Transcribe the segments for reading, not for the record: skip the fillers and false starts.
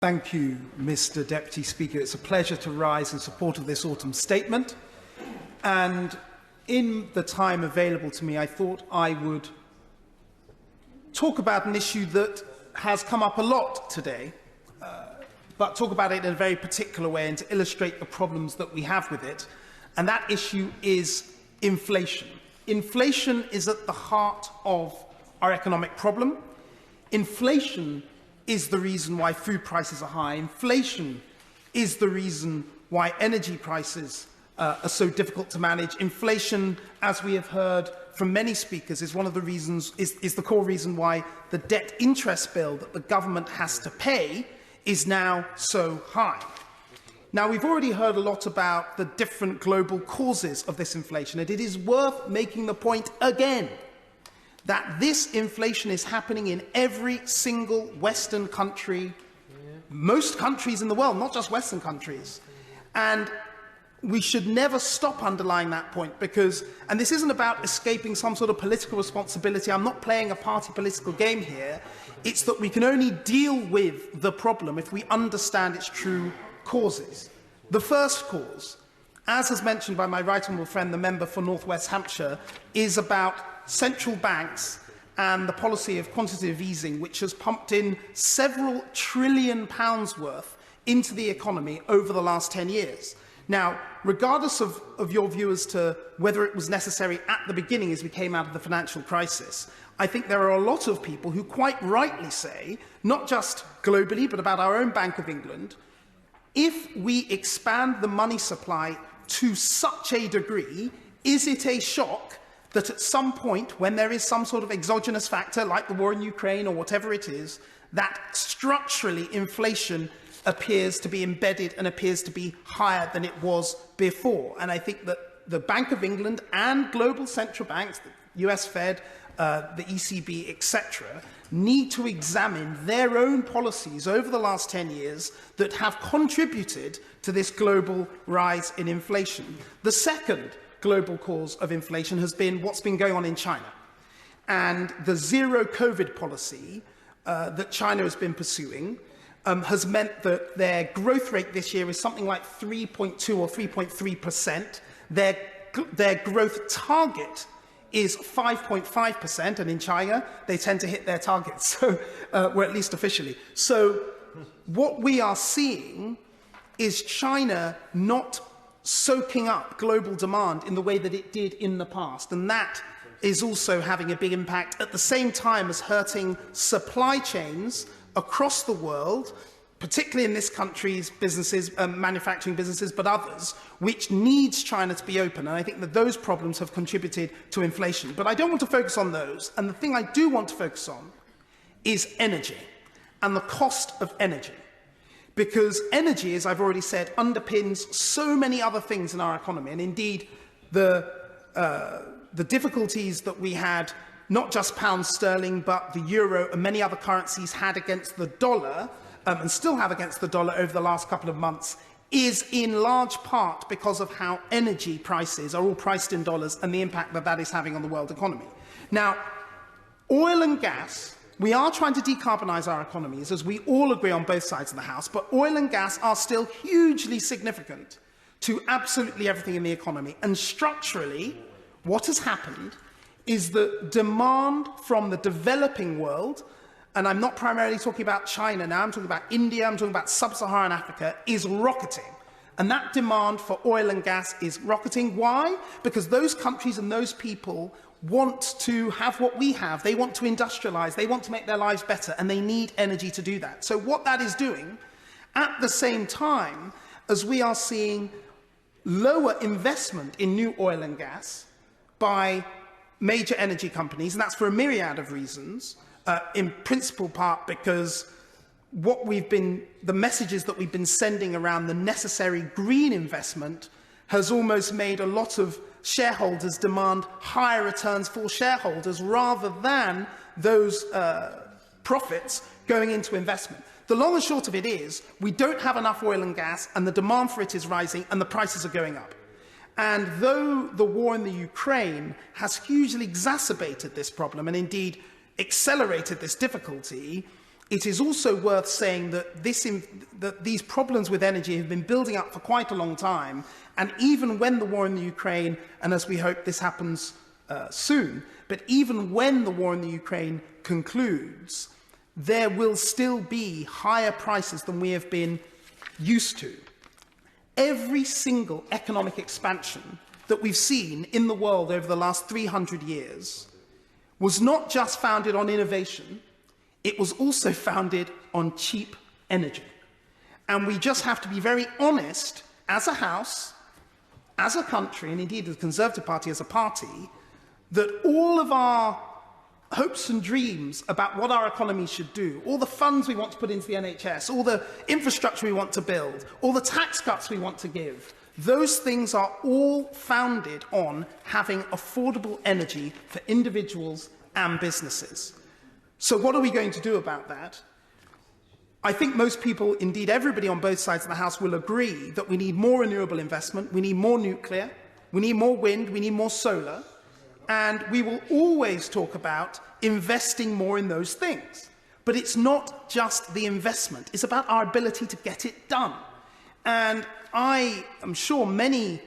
Thank you, Mr. Deputy Speaker. It's a pleasure to rise in support of this autumn statement. And in the time available to me, I thought I would talk about an issue that has come up a lot today, but talk about it in a very particular way and to illustrate the problems that we have with it. And that issue is inflation. Inflation is at the heart of our economic problem. Inflation is the reason why food prices are high. Inflation is the reason why energy prices are so difficult to manage. Inflation, as we have heard from many speakers, is one of the reasons, is the core reason why the debt interest bill that the government has to pay is now so high. Now, we've already heard a lot about the different global causes of this inflation, and it is worth making the point again that this inflation is happening in every single Western country, most countries in the world, not just Western countries. And we should never stop underlying that point because, and this isn't about escaping some sort of political responsibility, I'm not playing a party political game here, it's that we can only deal with the problem if we understand its true causes. The first cause, as has mentioned by my right honourable friend, the member for North West Hampshire, is about central banks and the policy of quantitative easing, which has pumped in several trillion pounds worth into the economy over the last 10 years. Now, regardless of your view as to whether it was necessary at the beginning as we came out of the financial crisis, I think there are a lot of people who quite rightly say, not just globally, but about our own Bank of England, if we expand the money supply to such a degree, is it a shock that at some point, when there is some sort of exogenous factor, like the war in Ukraine or whatever it is, that structurally inflation appears to be embedded and appears to be higher than it was before? And I think that the Bank of England and global central banks, the US Fed, the ECB, etc., need to examine their own policies over the last 10 years that have contributed to this global rise in inflation. The second global cause of inflation has been what's been going on in China. And the zero COVID policy that China has been pursuing has meant that their growth rate this year is something like 3.2 or 3.3%. Their growth target is 5.5%, and in China, they tend to hit their targets, so, or at least officially. So what we are seeing is China not soaking up global demand in the way that it did in the past, and that is also having a big impact at the same time as hurting supply chains across the world, particularly in this country's businesses, manufacturing businesses, but others, which needs China to be open. And I think that those problems have contributed to inflation. But I don't want to focus on those. And the thing I do want to focus on is energy and the cost of energy. Because energy, as I've already said, underpins so many other things in our economy. And indeed, the difficulties that we had, not just pound sterling, but the euro and many other currencies had against the dollar, and still have against the dollar over the last couple of months, is in large part because of how energy prices are all priced in dollars and the impact that that is having on the world economy. Now, oil and gas, we are trying to decarbonise our economies, as we all agree on both sides of the House, but oil and gas are still hugely significant to absolutely everything in the economy. And structurally, what has happened is that demand from the developing world, and I'm not primarily talking about China now, I'm talking about India, I'm talking about sub-Saharan Africa, is rocketing. And that demand for oil and gas is rocketing. Why? Because those countries and those people want to have what we have. They want to industrialize, they want to make their lives better, and they need energy to do that. So what that is doing, at the same time as we are seeing lower investment in new oil and gas by major energy companies, and that's for a myriad of reasons, in principal part because the messages that we've been sending around the necessary green investment has almost made a lot of shareholders demand higher returns for shareholders rather than those profits going into investment. The long and short of it is we don't have enough oil and gas, and the demand for it is rising and the prices are going up. And though the war in the Ukraine has hugely exacerbated this problem and indeed accelerated this difficulty, it is also worth saying that, that these problems with energy have been building up for quite a long time, and even when the war in the Ukraine, and as we hope this happens soon, but even when the war in the Ukraine concludes, there will still be higher prices than we have been used to. Every single economic expansion that we've seen in the world over the last 300 years was not just founded on innovation, it was also founded on cheap energy. And we just have to be very honest as a House, as a country, and indeed the Conservative Party as a party, that all of our hopes and dreams about what our economy should do, all the funds we want to put into the NHS, all the infrastructure we want to build, all the tax cuts we want to give, those things are all founded on having affordable energy for individuals and businesses. So what are we going to do about that? I think most people, indeed everybody on both sides of the House, will agree that we need more renewable investment, we need more nuclear, we need more wind, we need more solar, and we will always talk about investing more in those things. But it's not just the investment, it's about our ability to get it done. And I am sure many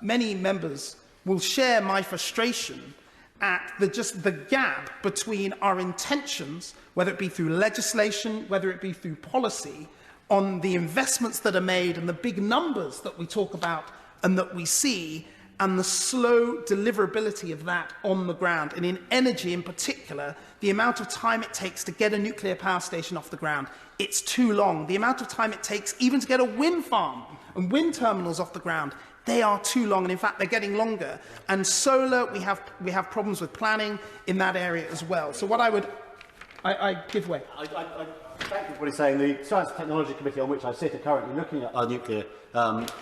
members will share my frustration at the gap between our intentions, whether it be through legislation, whether it be through policy, on the investments that are made and the big numbers that we talk about and that we see, and the slow deliverability of that on the ground. And in energy in particular, the amount of time it takes to get a nuclear power station off the ground, it's too long. The amount of time it takes even to get a wind farm and wind terminals off the ground, they are too long, and in fact, they're getting longer. And solar, we have problems with planning in that area as well. So what I give way. I thank you for what he's saying. The Science and Technology Committee, on which I sit, are currently looking at our nuclear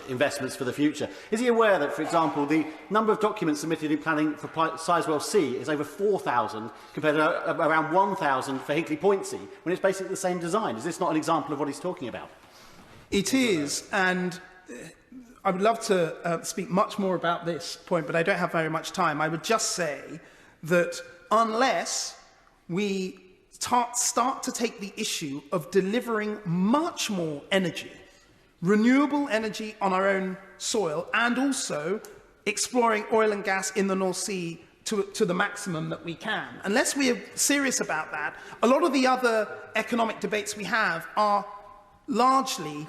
investments for the future. Is he aware that, for example, the number of documents submitted in planning for Sizewell C is over 4,000 compared to around 1,000 for Hinkley Point C, when it's basically the same design? Is this not an example of what he's talking about? It is, and I would love to speak much more about this point, but I don't have very much time. I would just say that unless we start to take the issue of delivering much more energy, renewable energy on our own soil, and also exploring oil and gas in the North Sea to the maximum that we can. Unless we are serious about that, a lot of the other economic debates we have are largely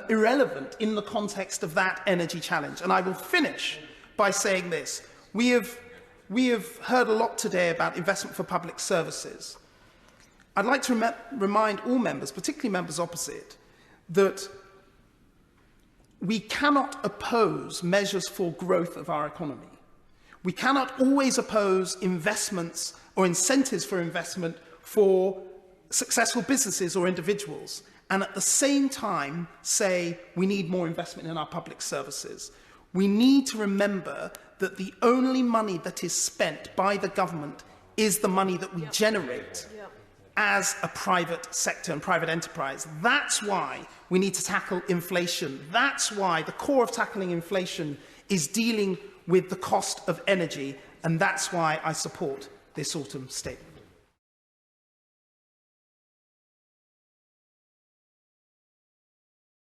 irrelevant in the context of that energy challenge. And I will finish by saying this. We have heard a lot today about investment for public services. I'd like to remind all members, particularly members opposite, that we cannot oppose measures for growth of our economy. We cannot always oppose investments or incentives for investment for successful businesses or individuals, and at the same time say we need more investment in our public services. We need to remember that the only money that is spent by the government is the money that we generate as a private sector and private enterprise. That's why we need to tackle inflation. That's why the core of tackling inflation is dealing with the cost of energy, and that's why I support this autumn statement.